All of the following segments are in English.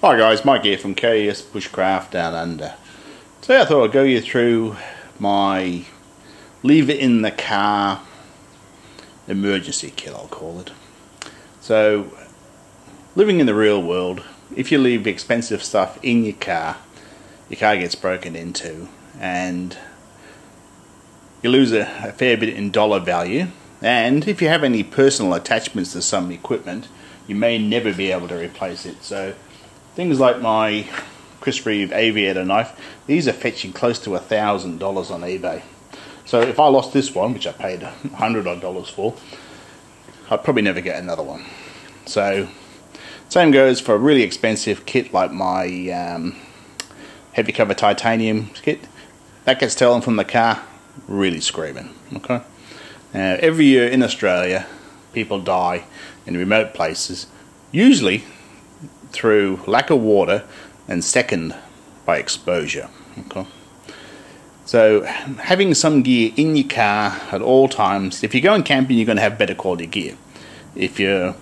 Hi guys, Mike here from KS Bushcraft Down Under. Today I thought I'd go you through my leave it in the car emergency kit, I'll call it. So, living in the real world, if you leave expensive stuff in your car gets broken into and you lose a fair bit in dollar value. And if you have any personal attachments to some equipment, you may never be able to replace it. So things like my Chris Reeve aviator knife, these are fetching close to $1,000 on eBay. So if I lost this one, which I paid $100 odd for, I'd probably never get another one. So same goes for a really expensive kit like my heavy cover titanium kit. That gets stolen from the car, really screaming. Okay. Every year in Australia, people die in remote places, usually through lack of water and second by exposure. Okay. So having some gear in your car at all times. If you're going camping, you're going to have better quality gear. If you're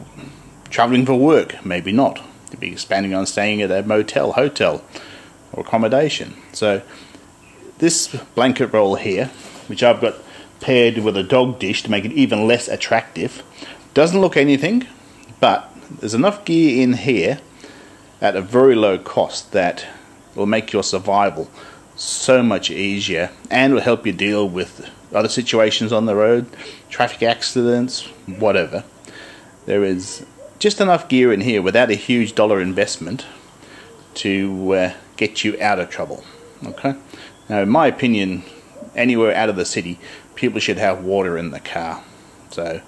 traveling for work, maybe not. You'll be planning on staying at a motel, hotel or accommodation. So this blanket roll here, which I've got paired with a dog dish to make it even less attractive, doesn't look anything, but there's enough gear in here at a very low cost that will make your survival so much easier and will help you deal with other situations on the road, traffic accidents, whatever. There is just enough gear in here without a huge dollar investment to get you out of trouble. Okay. Now, in my opinion, anywhere out of the city, people should have water in the car. So,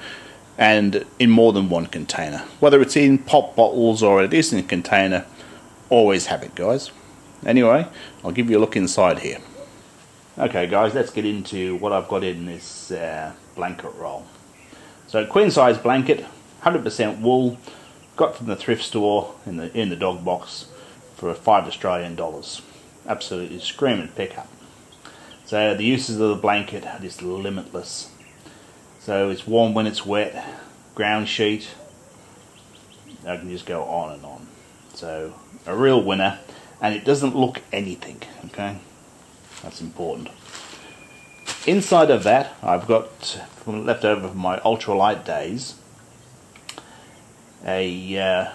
and in more than one container. Whether it's in pop bottles or it is in a container, always have it, guys. Anyway, I'll give you a look inside here. Okay guys, let's get into what I've got in this blanket roll. So queen size blanket, 100% wool, got from the thrift store in the dog box for $5 Australian. Absolutely screaming pickup. So the uses of the blanket are just limitless. So it's warm when it's wet, ground sheet, I can just go on and on. So a real winner, and it doesn't look anything, okay? That's important. Inside of that, I've got, from left over from my ultralight days, a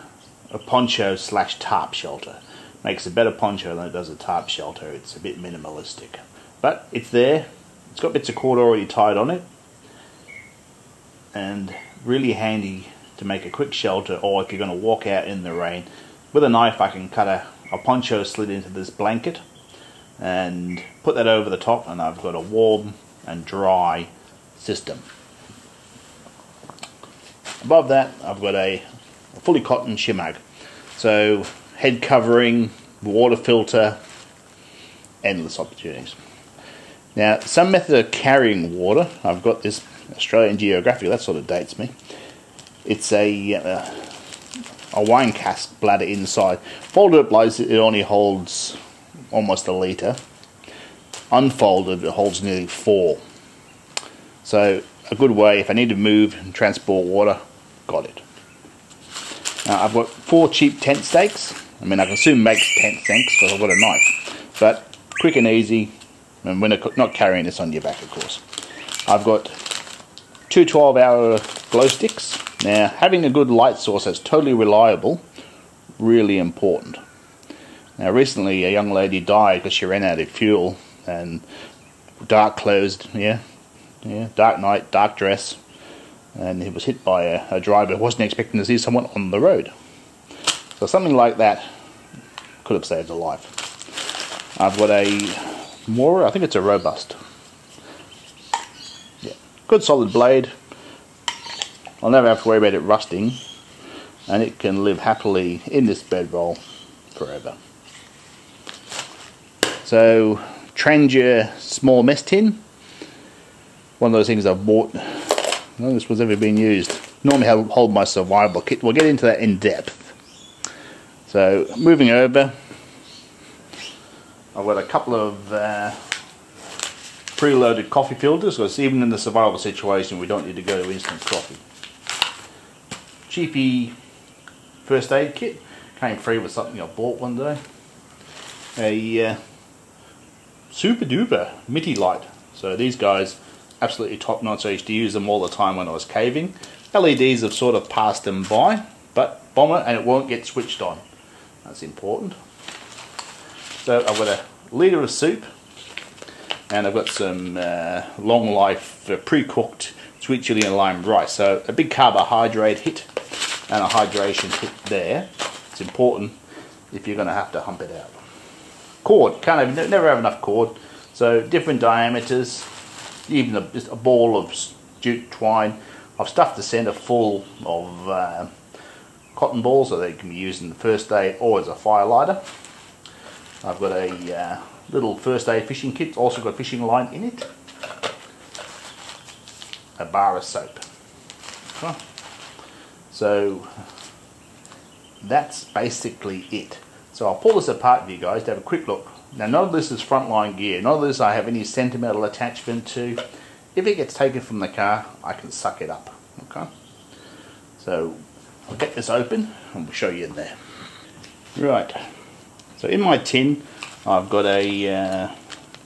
poncho / tarp shelter. Makes a better poncho than it does a tarp shelter. It's a bit minimalistic. But it's there, it's got bits of cord already tied on it, and really handy to make a quick shelter, or if you're going to walk out in the rain. With a knife I can cut a poncho slit into this blanket and put that over the top, and I've got a warm and dry system. Above that I've got a fully cotton shimag. So head covering, water filter, endless opportunities. Now, some method of carrying water, I've got this Australian Geographic, that sort of dates me. It's a wine cask bladder inside. Folded up like it only holds almost a litre. Unfolded, it holds nearly 4. So, a good way, if I need to move and transport water, got it. Now, I've got 4 cheap tent stakes. I mean, I can soon make tent stakes because I've got a knife. But, quick and easy. And when not carrying this on your back, of course. I've got 2 12-hour glow sticks. Now, having a good light source that's totally reliable, really important. Now, recently a young lady died because she ran out of fuel, and dark clothes, dark night, dark dress, and he was hit by a driver who wasn't expecting to see someone on the road. So something like that could have saved a life. I've got a Mora, I think it's a Robust. Yeah, good solid blade. I'll never have to worry about it rusting, and it can live happily in this bedroll forever. So, Trangia small mess tin. One of those things I've bought. None of this was ever been used. Normally I hold my survival kit. We'll get into that in depth. So, moving over, I've got a couple of preloaded coffee filters, because even in the survival situation we don't need to go to instant coffee. Cheapy first aid kit. Came free with something I bought one day. A super duper MIDI light. So these guys absolutely top notch. I used to use them all the time when I was caving. LEDs have sort of passed them by, but bomber and it won't get switched on. That's important. So I've got a litre of soup, and I've got some long life pre-cooked sweet chili and lime rice. So a big carbohydrate hit and a hydration hit there. It's important if you're going to have to hump it out. Cord, never have enough cord. So different diameters, even just a ball of jute twine. I've stuffed the centre full of cotton balls so they can be used in the first aid or as a fire lighter. I've got a little first aid fishing kit, also got fishing line in it. A bar of soap. Okay. So that's basically it. So I'll pull this apart for you guys to have a quick look. Now none of this is frontline gear, none of this I have any sentimental attachment to. If it gets taken from the car, I can suck it up. Okay. So I'll get this open and we'll show you in there. Right. So in my tin I've got a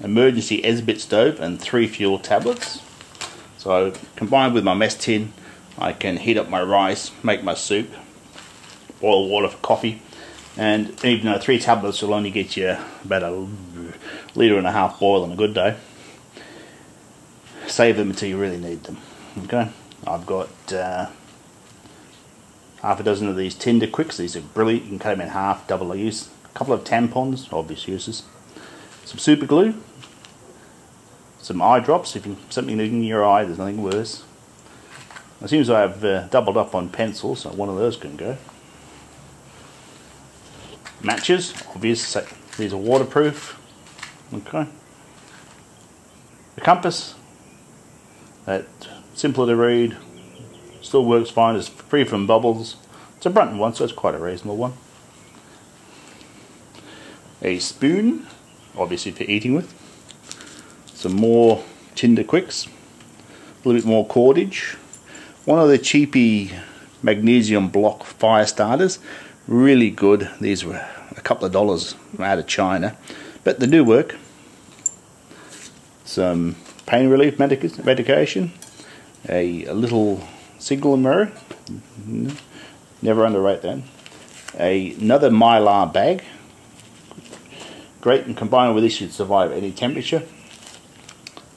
emergency Esbit stove and 3 fuel tablets. So combined with my mess tin, I can heat up my rice, make my soup, boil water for coffee, and even though 3 tablets will only get you about a litre and a half boil on a good day, save them until you really need them. Okay, I've got half a dozen of these Tinder Quicks. These are brilliant. You can cut them in half, double use. A couple of tampons, obvious uses. Some super glue. Some eye drops. If you something in your eye, there's nothing worse. It seems I've doubled up on pencils, so one of those can go. Matches, obvious. These are waterproof. Okay. The compass. That's simpler to read, still works fine, it's free from bubbles. It's a Brunton one, so it's quite a reasonable one. A spoon, obviously for eating with. Some more Tinder Quicks, a little bit more cordage. One of the cheapy magnesium block fire starters, really good. These were a couple of dollars out of China, but they do work. Some pain relief medication, a little signal mirror, never underrate that, another Mylar bag, great, and combined with this should survive any temperature,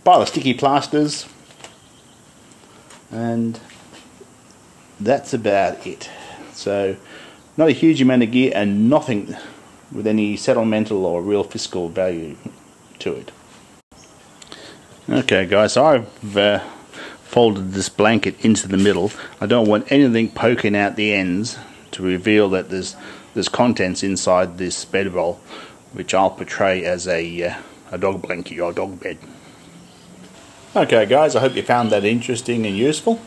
pile of sticky plasters, and that's about it. So not a huge amount of gear and nothing with any settlemental or real fiscal value to it. Okay guys, so I've folded this blanket into the middle. I don't want anything poking out the ends to reveal that there's contents inside this bedroll, which I'll portray as a dog blanket or dog bed. Okay guys, I hope you found that interesting and useful.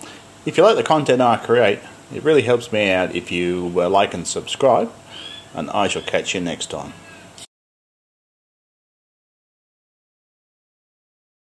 If you like the content I create, it really helps me out if you like and subscribe, and I shall catch you next time.